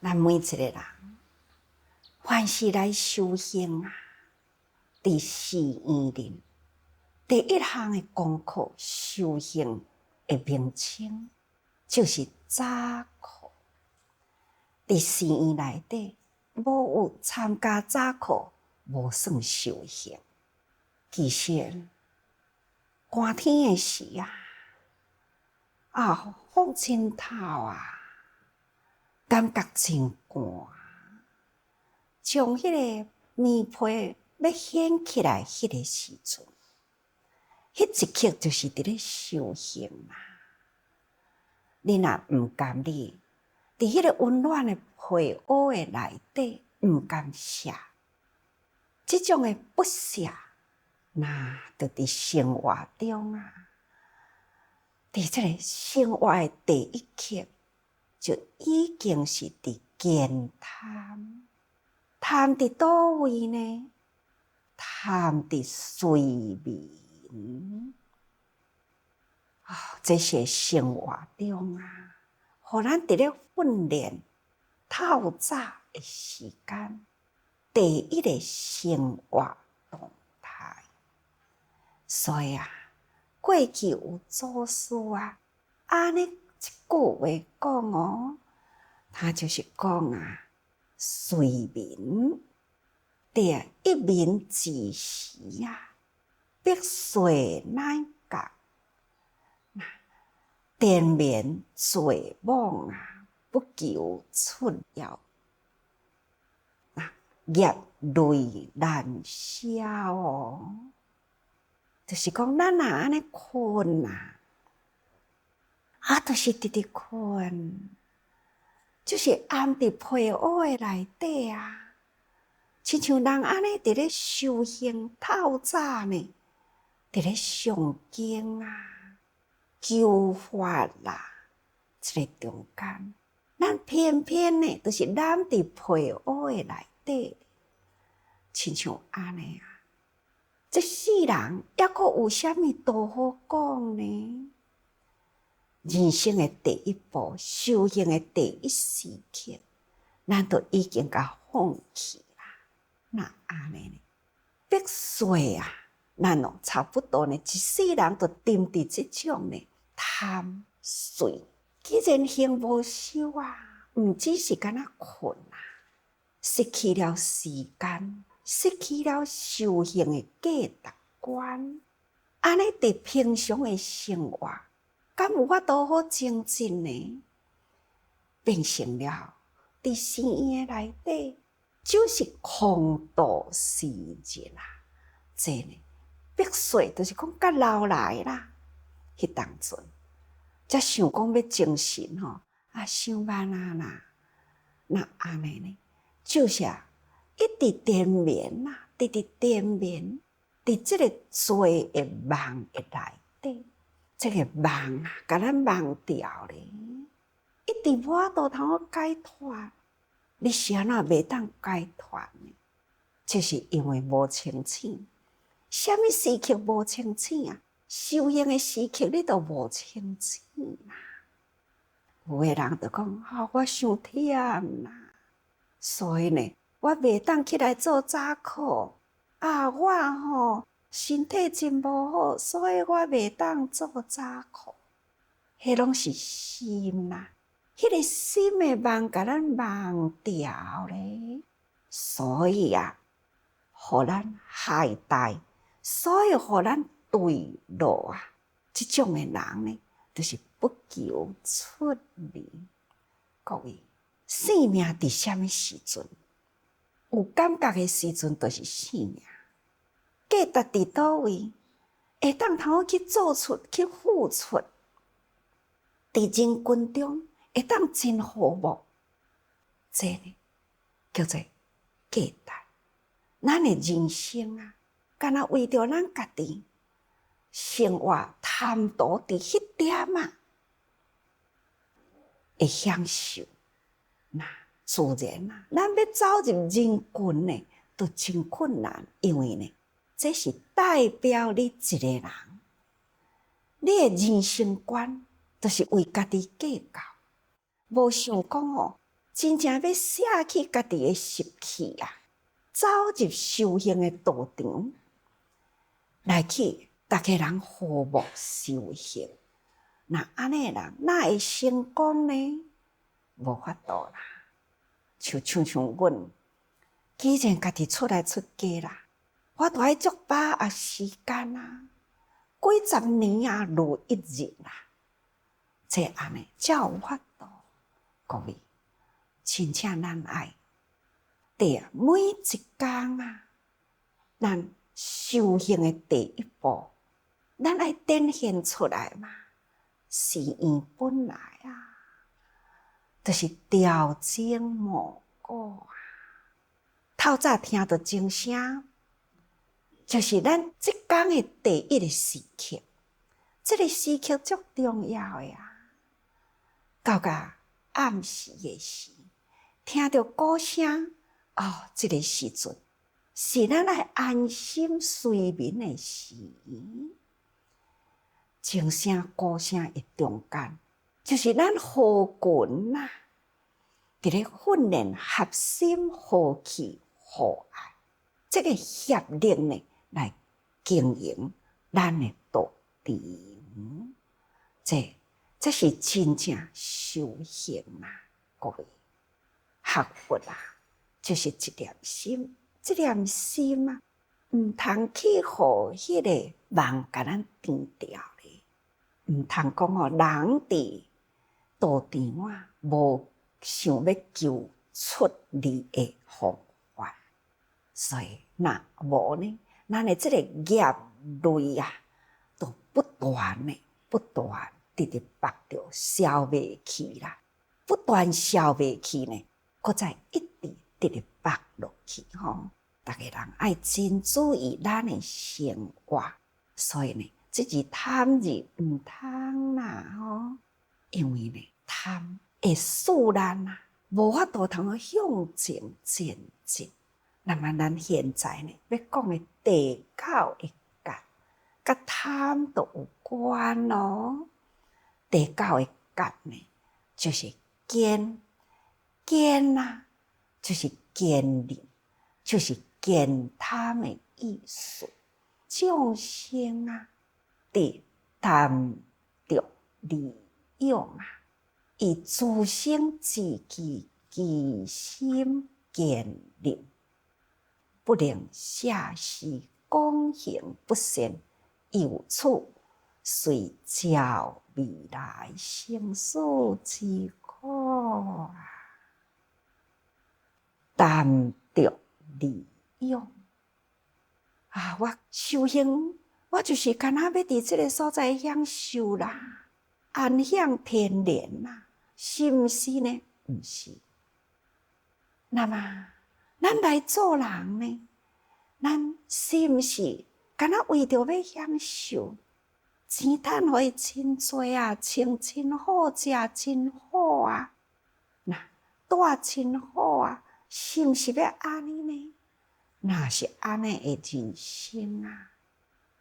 咱每一个人，凡是来修行啊，伫寺院里，第一项的功课，修行的名称就是早课。伫寺院内底，无有参加早课，无算修行。其实，寒天的时风真透感觉真寒。将迄个棉被要掀起来，迄个时阵，迄一刻就是伫咧修行啦。你若毋甘你，伫迄个温暖的被窝的内底，毋甘舍，即种的不舍，那就伫生活中伫即个生活的第一刻，就已经是伫惊叹。叹伫倒位呢？叹伫睡眠。这些生活中互咱伫咧训练透早的时间，第一个生活动态。所以过去有祖师安尼一句话讲他就是讲睡眠，第一眠之时必睡乃觉。甜眠醉梦不求出夭。业累难消就是讲咱若安尼困就是直直困。就是暗伫被窝的内底亲像人安尼伫咧修行透早呢，伫咧诵经求法这个中间，咱偏偏呢，就是揽伫被窝的内底，亲像安尼这世人还佫有啥物道好讲呢？人生的第一步，修行的第一时刻，咱都已经甲放弃啦。那安尼呢？必睡咱差不多呢，一世人都沉伫即种呢贪睡。既然行无修毋只是敢若困失去了时间，失去了修行的价值观。安尼伫平常的生活，敢有法度好精进呢？变成了伫寺院的内底，就是空度时日这呢，必须就是讲甲老来迄当阵，才想讲要精神伤慢那安尼呢？就是一直甜眠直直甜眠，伫即个醉的梦的内底。这个梦甲咱梦掉咧，一直无法度通好解脱。你是安怎袂当解脱呢？就是因为无清醒。什么时刻无清醒修行的时刻你都无清醒有的人就讲我伤忝所以呢，我袂当起来做早课我身体真无好，所以我袂当做早课。迄拢是心迄个心的梦甲咱梦掉咧。所以互咱害大，所以互咱坠落即种的人呢，就是不求出离。各位，生命伫什么时阵？有感觉的时阵，就是生命。价值伫倒位？会当通好去做出、去付出，伫人群中会当真和睦，这呢叫做价值。咱的人生敢若为着咱家己生活贪图伫迄点会享受，那自然咱要走入人群呢，都真困难，因为呢，这是代表你一个人，你的人生观就是为家己计较，无想讲真正要舍弃家己的习气啊，走入修行的道场，来去大家人和睦修行。那安尼人哪会成功呢？无法度啦。像阮，既然家己出来出家啦，我都爱足把握时间啊，几十年啊，如一日啦。这安尼才有法度。各位，真正咱爱对每一天啊，咱修行的第一步，咱爱展现出来嘛，是缘本来啊，就是调整无过啊。透早听到钟声，就是咱即天的第一个时刻，这个时刻足重要的啊。到甲暗时的时，听到鼓声，这个时阵是咱来安心睡眠的时。钟声、鼓声的中间，就是咱和群啊，伫咧训练合心、和气、和爱，这个协力呢，来经营咱的道场。这是真正修行啊！各位，学佛啊，就是一念心，这念心啊，毋通去互迄个梦甲咱颠掉咧，毋通讲人伫道场啊，无想要求出离的方法，所以若无呢，咱的这个业累啊，都不断直绑着消袂去啦，不断消袂去呢，搁再一直绑落去吼。大家人爱真注意咱的生活，所以呢，这是贪日毋通啦吼，因为呢，贪会使咱啊无法度通向前前进。那么咱现在呢，要讲的第9个戒，甲贪都有关咯。第9个戒呢，就是坚啊，就是坚忍，就是减贪的意思。众生啊，伫贪着利用啊，以自生自己，其心坚忍，不能下施公行不善，有处遂教未来生死之苦啊！贪着利用啊！我修行，我就是干那要伫这个所在享受啦，安享天然啦，是毋是呢？毋是。那么，咱来做人呢？咱是毋是干那为着要享受？钱赚互伊真多啊，穿真好，食真好啊，那住真好啊，是毋是要安尼呢？若是安尼的人生啊，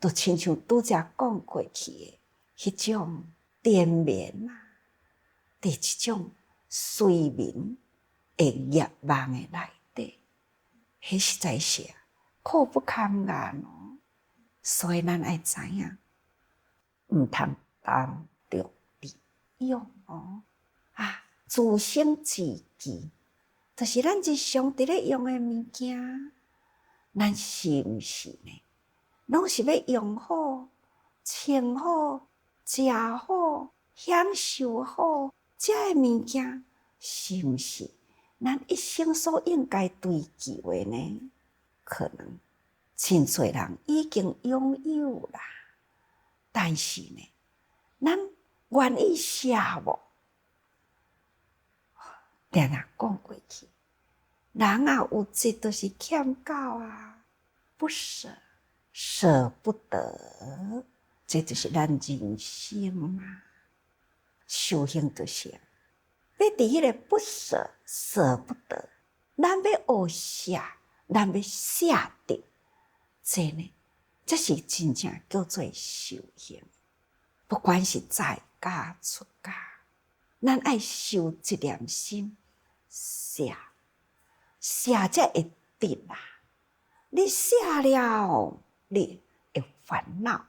就亲像拄则讲过去的迄种甜眠啊，伫一种睡眠的业梦的内底，迄实在是苦不堪言哦。所以咱爱知影。毋通贪着利用哦啊！自生自己，就是咱日常伫咧用的物件，咱是毋是呢？拢是要用好、穿好、食好、享受好，这个物件是毋是咱一生所应该追求的呢？可能真侪人已经拥有啦。但是呢，咱愿意舍无？定定讲过去，人啊有一就是欠够啊，不舍，舍不得，这就是咱人生嘛。修行就是要伫迄个不舍、舍不得，咱要学舍，咱要舍得，这呢？这是真正叫做修行，不管是在家出家，咱爱修一念心，写，写才会得啦。你写了，你会烦恼，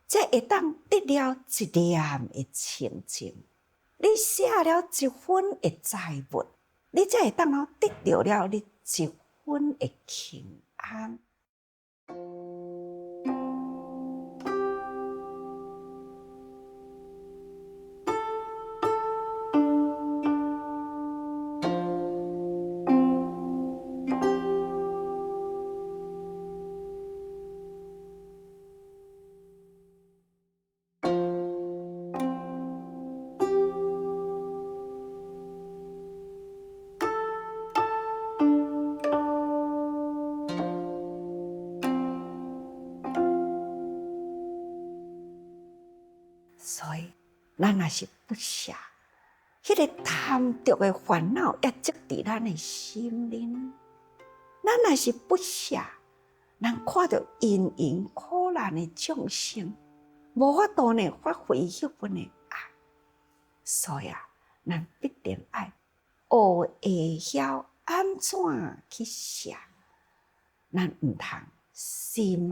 才会当得了一念的清净。你写了一分的财物，你才会当得到了你一分的平安。所以，咱若是不舍，迄个贪着的烦恼也积伫咱的心里。咱若是不舍，咱看到因缘苦难的众生，无法度呢发挥迄份的爱。所以咱必定爱学会晓安怎去舍。咱毋通心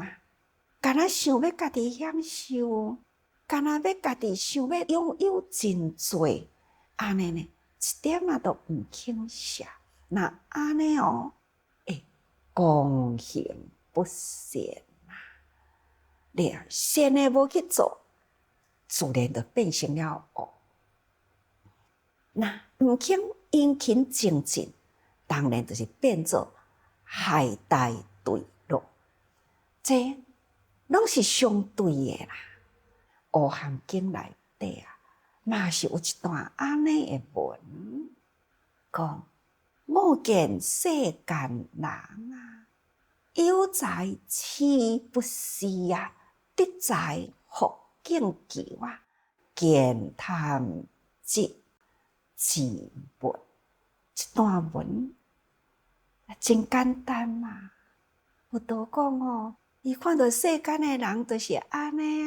敢若想要家己享受。敢若要家己想要拥有真多，安尼呢，一点仔都毋肯舍。那安尼会公行不善啊！你善的无去做，自然就变成了恶。那毋肯殷勤精进，当然就是变做害大对落。这拢是相对的啦。《阿含经》内底嘛是有一段安尼的文，讲我见世间人有财痴不思得财福敬求见贪积自没。这段文真简单嘛，有道讲伊看到世间的人就是安尼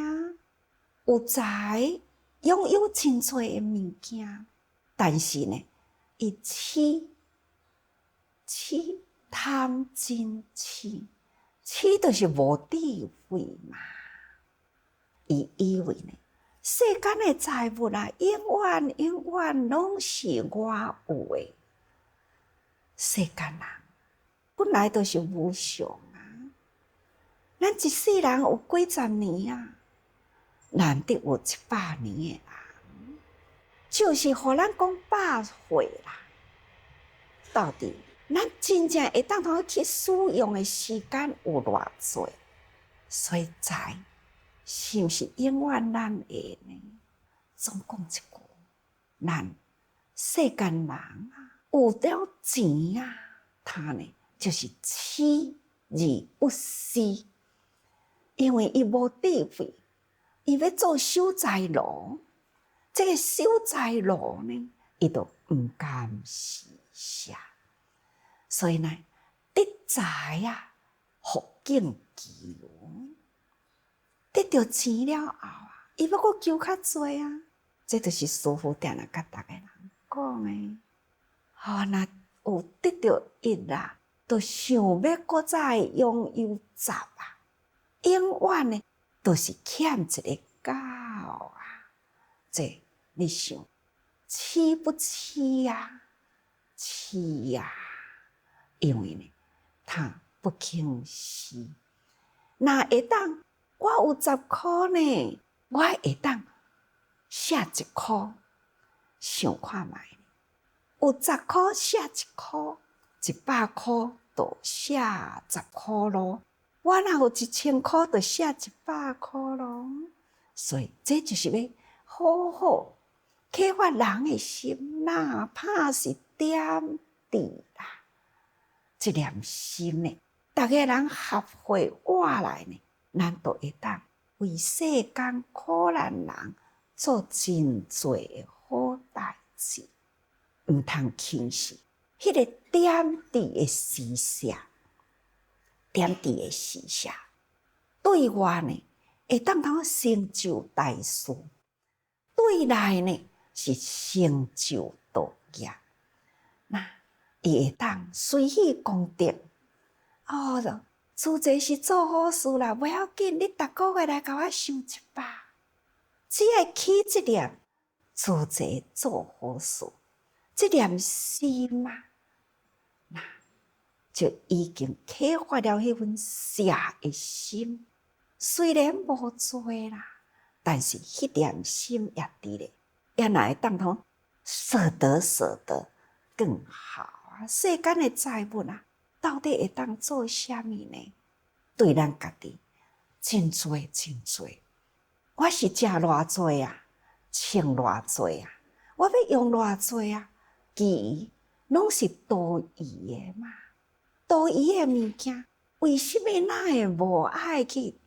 有财，拥有真多的物件，但是呢，伊痴贪真痴就是无智慧嘛。伊以为呢，世间的财物永远拢是我有的。世间人本来就是无常咱一世人有几十年难得有100年的人，就是互咱讲百岁啦。到底咱真正会当去使用的时间有偌济？所以财是毋是永远咱的呢？总讲一句，咱世间人有了钱他呢就是痴而不思，因为伊无智慧。伊要做守财奴，这个守财奴呢，伊就毋甘施舍。所以呢，得财福敬求，得到钱了后伊要阁求较多这就是师父定甲逐个人讲的。若有得到一就想要阁再拥有10永远呢。都是欠一个狗这你想，痴不痴痴因为呢，他不肯施。那会当我有10块呢，我会当写1块，想看觅有10块写1块，100块就写10块咯。我若有1000块，就写100块咯。所以这就是要好好启发人的心拍是点滴啦。这念心呢，逐个人合会活来呢，咱就会当为世间苦难人做真多的好代志，毋通轻视迄个点滴的施舍。点滴的施舍，对外呢会当成就大事，对内呢是成就道业。那伊会当随喜功德。哦，自济是做好事啦，不要紧，你逐个月来甲我收100，只要起这念自济做好事，这念心啊，那就已经启发了迄份舍的心。虽然无做啦，但是迄念心也伫咧，也若会当通舍得更好啊！世间的财物啊，到底会当做啥物呢？对咱家己真多真多，我是食偌济啊，穿偌济啊，我要用偌济啊，其余拢是多余的嘛。多余的物件，为什么咱会无爱去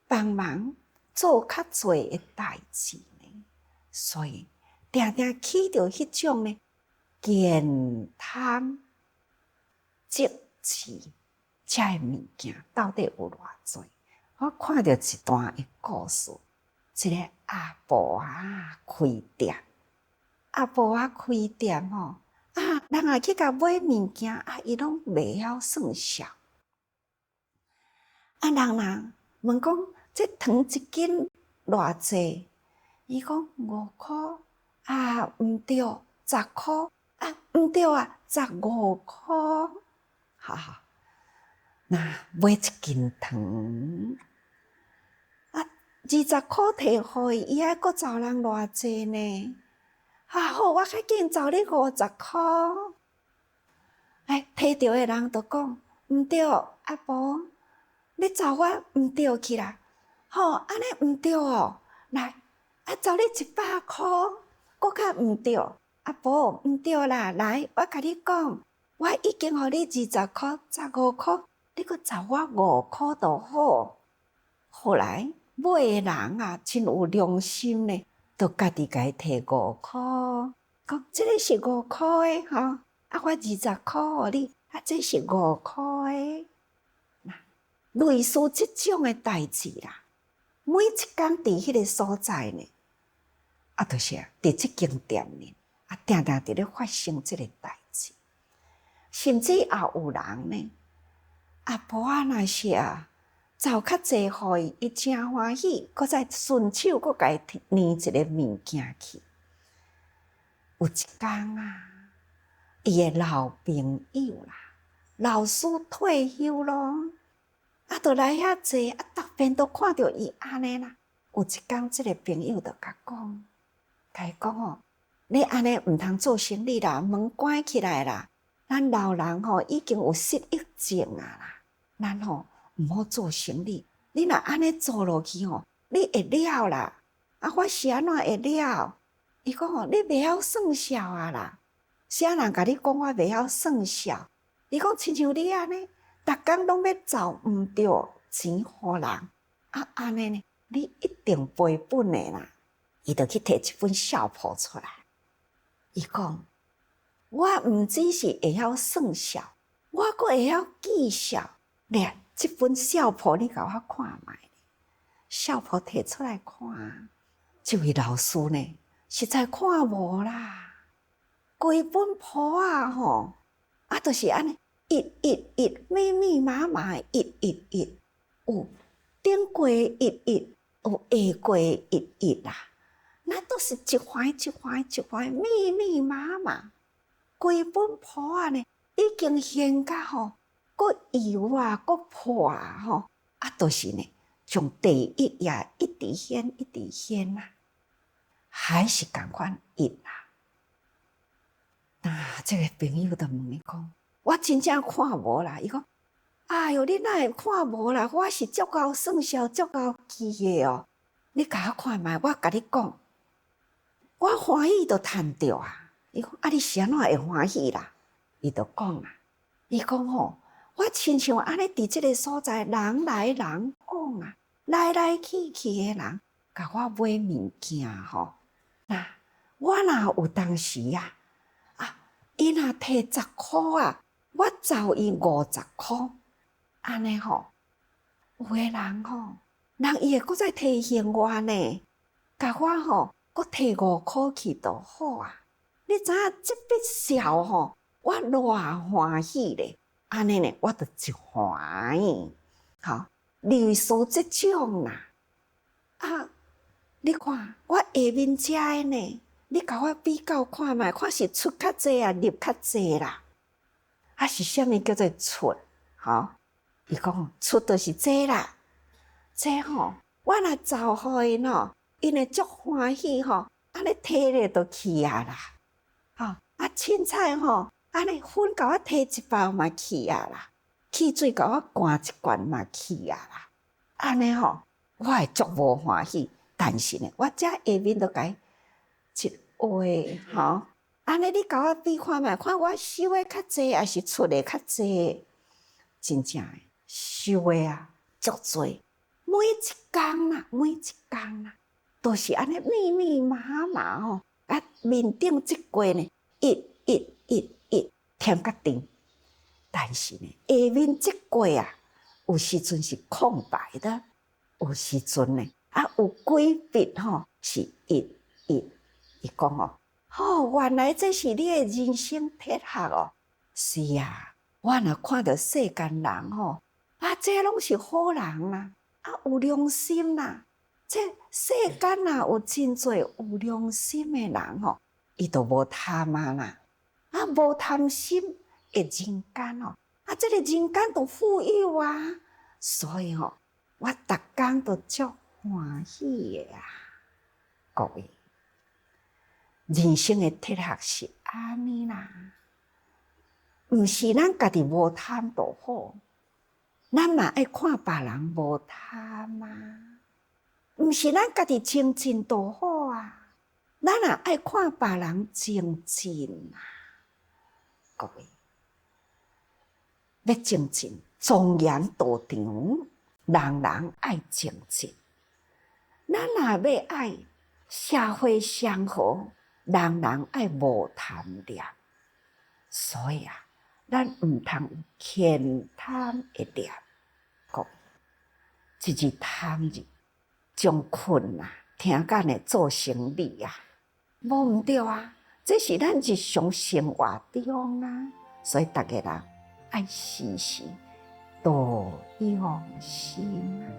帮忙做较侪的代志呢？所以定定起着迄种呢健贪积持这物件，到底有偌侪？我看到一段的故事，一个阿婆啊开店，阿婆啊开店吼，人也去甲买物件，伊拢袂晓算数。人问讲，这糖一斤偌济？伊讲5箍，毋对，10箍，毋对15箍。哈，那买一斤糖，20箍摕互伊，伊还阁找人偌济呢？好，我较紧找你50箍。摕着的人就讲，毋对，阿婆，你找我毋对去啦。安尼毋对哦，来，找你100箍，阁较毋对。阿婆，毋对啦，来，我甲你讲，我已经互你20箍、15箍，你阁找我5箍就好。后来买的人啊，真有良心呢，就家己家摕5箍，讲这个是5箍的吼，我20箍互你，这是5箍的。类似这种的代志啦，每一天伫迄个所在呢，就是伫这间店呢，定定伫咧发生这个代志。甚至也有人呢，阿婆若是找较济互伊，伊真欢喜，搁再顺手搁家捏一个物件去。有一天伊的老朋友啦，老师退休咯。就来遐坐，逐遍都看到伊安尼啦。有一天，这个朋友就甲伊讲你安尼毋通做生意啦，门关起来啦。咱老人已经有失忆症啦，咱毋好做生意。你若安尼做落去你会了啦。我是安怎会了？伊讲你袂晓算数啦。啥人甲你讲我袂晓算数？伊讲亲像你安尼。逐工拢要找毋对钱互人，安尼呢？你一定赔本的啦！伊就去摕一本笑谱出来，伊讲：我毋只是会晓算数，我阁会晓记数。咧，这本笑谱你甲我看卖。笑谱摕出来看，这位老师呢，实在看无啦。规本谱就是安尼。111密密麻麻111，有顶过11，有下过11啦。那都是一环一环一环密密麻麻，规本谱呢已经现甲阁油阁破就是呢，从第1页一直显一直显啦，还是同款1啦。这个朋友就问伊讲。我真正看无啦，伊讲，哎哟，你哪会看无啦？我是足够算数、足够记的哦。你甲我看卖，我甲你讲，我欢喜就趁着啊。伊讲，你是安怎会欢喜啦？伊就讲啦，伊讲我亲像安尼伫即个所在，人来人往来来去去的人，甲我买物件我若有当时伊若摕10箍我找伊50箍，安尼有的人人伊会搁再摕现我呢，甲我搁摕5箍去就好啊。你知影这笔笑吼，我偌欢喜咧，安尼呢，我就一欢喜。好，类似这种啦。啊，你看我下面食的呢，你甲我比较看觅，看是出较济啊，入较济啦。啊，是啥物叫做出？吼，伊讲出就是这啦。这吼，我若走互因吼，因会足欢喜吼，安尼摕咧就去啊啦。吼，啊凊彩吼，安尼粉甲我摕一包嘛去啊啦，汽水甲我灌一罐嘛去啊啦。安尼吼，我会足无欢喜。但是呢，我遮下面都甲伊一画吼，安尼你甲我比看觅，看我收诶较济，还是出诶较济？真正诶，收诶啊，足多。每一工啦，每一工啦，都是安尼密密麻麻吼。啊，面顶即过呢，一添甲长。但是呢，下面即过啊，有时阵是空白的，有时阵呢，有几笔吼是伊讲哦，原来这是你的人生哲学哦。是啊，我若看到世间人吼，这拢是好人啦，有良心啦。这世间啊，有真侪有良心的人吼，伊都无贪啊啦，无贪心的人间哦，这个人间都富有啊，所以吼，我逐工都足欢喜的啊，各位。人生的哲学是安尼啦，毋是咱家己无贪就好，咱嘛爱看别人无贪啊。毋是咱家己精进就好啊，咱也爱看别人精进啊。各位，要精进，庄严道场，人人爱精进。咱若要爱社会祥和，人人爱无贪念。所以啊，咱毋通有偏贪的念。各位，一日贪日，将困啊，听讲呢做生理啊，无毋对啊，这是咱日常生活中啊，所以逐个人爱时时多用心啊。